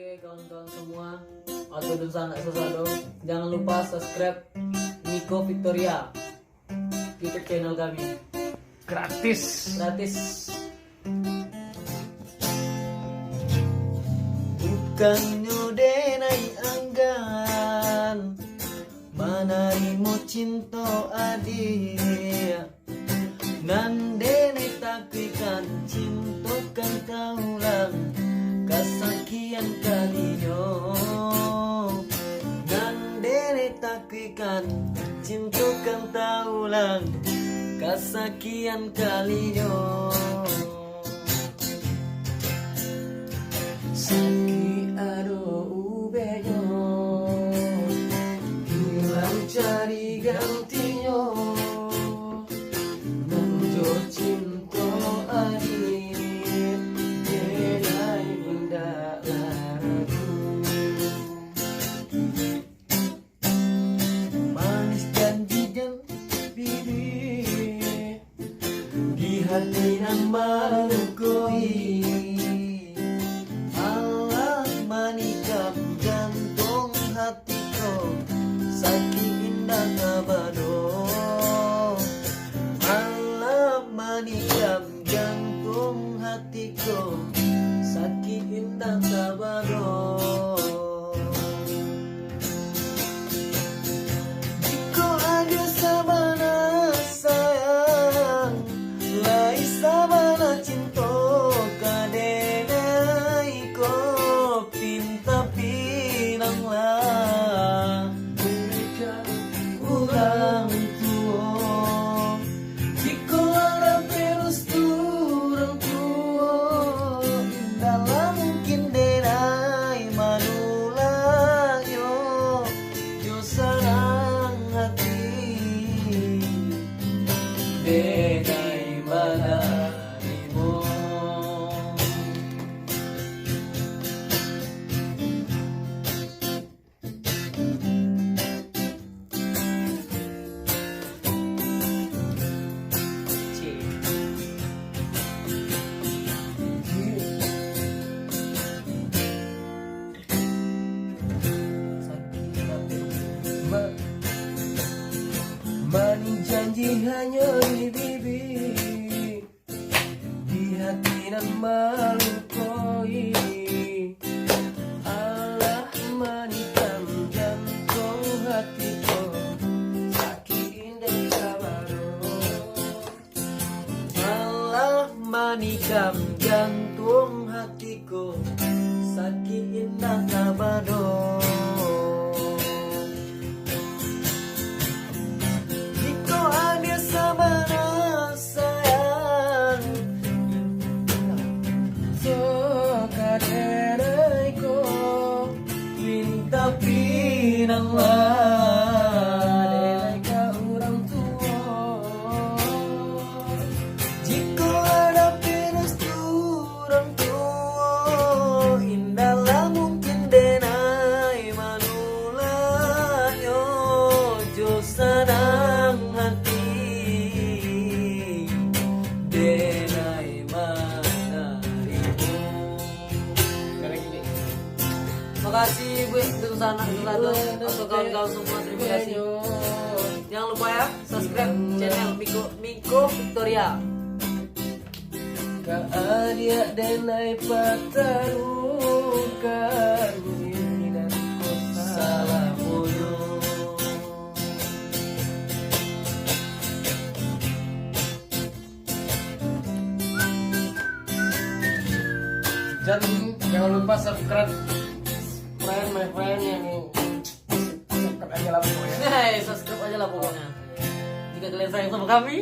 Oke kawan-kawan semua, atau dan sanak sesado, jangan lupa subscribe Nico Victoria YouTube channel kami. Gratis. Bukan nyudenai anggan manarimu cinta adik nandene takwikan cinta kan kaulang kasakian kalinyo nandene takwikan cinta kan taulang kasakian kalinyo Saki ado ubeyo hilang cari gantinya Nunjo cinta adik Denai benda lagu Manis janji dan bibir Di hati nan malukoi manikam jantung hatiku saking indah kabado malam manikam jantung hatiku saking indah kabado jika ada sabana sayang lai sabana cinta kadenai ko pinta pinanglah berikan orang tua jika ada perestu orang tua dalam mungkin denai manulah yo sarang hati denai manarimu Manis janji hanya di bibir Di hati nan malu koi Allah manikam jantung hatiku Sakit indah kabaro Allah manikam jantung hatiku Sakit indah kabaro pinanglah denai orang tua jika ada perestu orang tua indahlah mungkin denai manulah yo sadang hati denai manarimu. Makasih Bu untuk sanak sesado atau kawan-kawan semua, terima kasih. Jangan lupa ya subscribe channel Nico Victoria. Kaadia denai patarukan diri dan kota salah boyo Jangan lupa subscribe my friend ya nih. Subscribe aja lah pokoknya. Subscribe aja lah pokoknya. Jika kalian sayang sama kami.